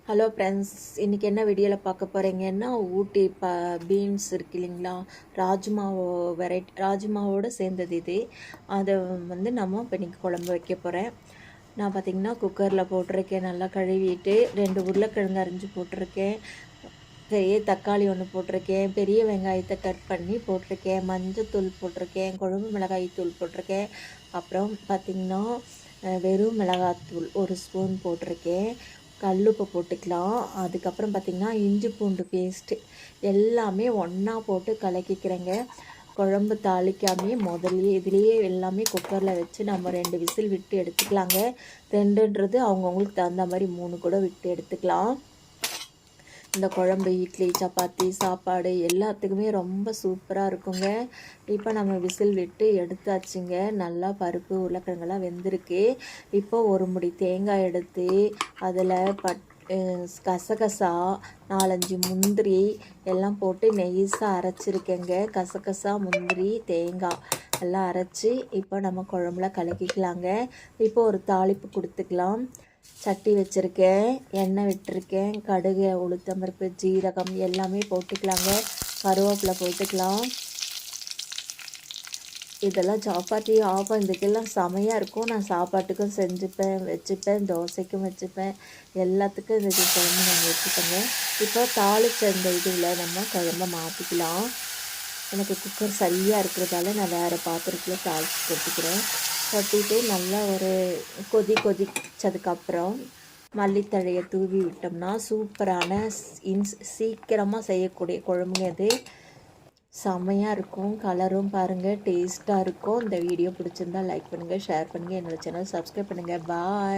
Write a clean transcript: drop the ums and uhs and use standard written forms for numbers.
Hello friends, இன்றைக்கி என்ன வீடியோவில் பார்க்க போகிறீங்கன்னா ஊட்டி பீன்ஸ் இருக்குது இல்லைங்களா, ராஜ்மாவோடு சேர்ந்தது இது. அதை நம்ம இப்போ இன்றைக்கி குழம்பு வைக்க போகிறேன். நான் பார்த்திங்கன்னா குக்கரில் போட்டிருக்கேன், நல்லா கழுவிட்டு 2 உருளைக்கிழங்கு அரிஞ்சு போட்டிருக்கேன், பெரிய தக்காளி ஒன்று போட்டிருக்கேன், பெரிய வெங்காயத்தை கட் பண்ணி போட்டிருக்கேன், மஞ்சத்தூள் போட்டிருக்கேன், குழம்பு மிளகாய் தூள் போட்டிருக்கேன், அப்புறம் பார்த்திங்கன்னா வெறும் மிளகாத்தூள் 1 ஸ்பூன் போட்டிருக்கேன், கல்லுப்பு போட்டுக்கலாம். அதுக்கப்புறம் பார்த்திங்கன்னா இஞ்சி பூண்டு பேஸ்ட்டு எல்லாமே ஒன்றா போட்டு கலக்கிக்கிறேங்க. குழம்பு தாளிக்காமே முதல்லையே இதுலேயே எல்லாமே குக்கரில் வச்சு நம்ம 2 விசில் விட்டு எடுத்துக்கலாங்க. 2ன்றது அவங்கவுங்களுக்கு தகுந்த மாதிரி 3 கூட விட்டு எடுத்துக்கலாம். இந்த குழம்பு இட்லி, சப்பாத்தி, சாப்பாடு எல்லாத்துக்குமே ரொம்ப சூப்பராக இருக்குங்க. இப்போ நம்ம விசில் விட்டு எடுத்தாச்சுங்க. நல்லா பருப்பு உருளைக்கிழங்கெல்லாம் வெந்திருக்கு. இப்போ 1 முடி தேங்காய் எடுத்து அதில் கசகசா 4-5 முந்திரி எல்லாம் போட்டு நெய்ஸாக அரைச்சிருக்கேங்க. கசகசா, முந்திரி, தேங்காய் எல்லாம் அரைச்சி இப்போ நம்ம குழம்புல கலக்கிக்கலாங்க. இப்போ ஒரு தாளிப்பு கொடுத்துக்கலாம். சட்டி வச்சுருக்கேன், எண்ணெய் விட்டுருக்கேன், கடுகு, உளுத்தம்பருப்பு, ஜீரகம் எல்லாமே போட்டுக்கலாங்க. கருவேப்பிலை போட்டுக்கலாம். இதெல்லாம் சப்பாத்தி ஆப்பம் இதுக்கெல்லாம் செமையாக இருக்கும். நான் சாப்பாட்டுக்கும் செஞ்சுப்பேன், வச்சுப்பேன், தோசைக்கும் வச்சுப்பேன், எல்லாத்துக்கும் இந்த குழம்பு நாங்கள் வச்சுப்பேங்க. இப்போ தாளிச்ச இந்த இதில் நம்ம குழம்ப மாற்றிக்கலாம். எனக்கு குக்கர் சரியாக இருக்கிறதால நான் வேறு பாத்திரத்தில் தாளித்து கொட்டிக்கிறேன். கொட்டிட்டு நல்லா ஒரு கொதிச்சதுக்கப்புறம் மல்லித்தழையை தூவி விட்டோம்னா சூப்பரான சீக்கிரமாக செய்யக்கூடிய குழம்புங்க இது. செம்மையாக இருக்கும். கலரும் பாருங்கள், டேஸ்ட்டாக இருக்கும். இந்த வீடியோ பிடிச்சிருந்தால் லைக் பண்ணுங்கள், ஷேர் பண்ணுங்கள், என்னோடய சேனல் சப்ஸ்கிரைப் பண்ணுங்கள். பாய்.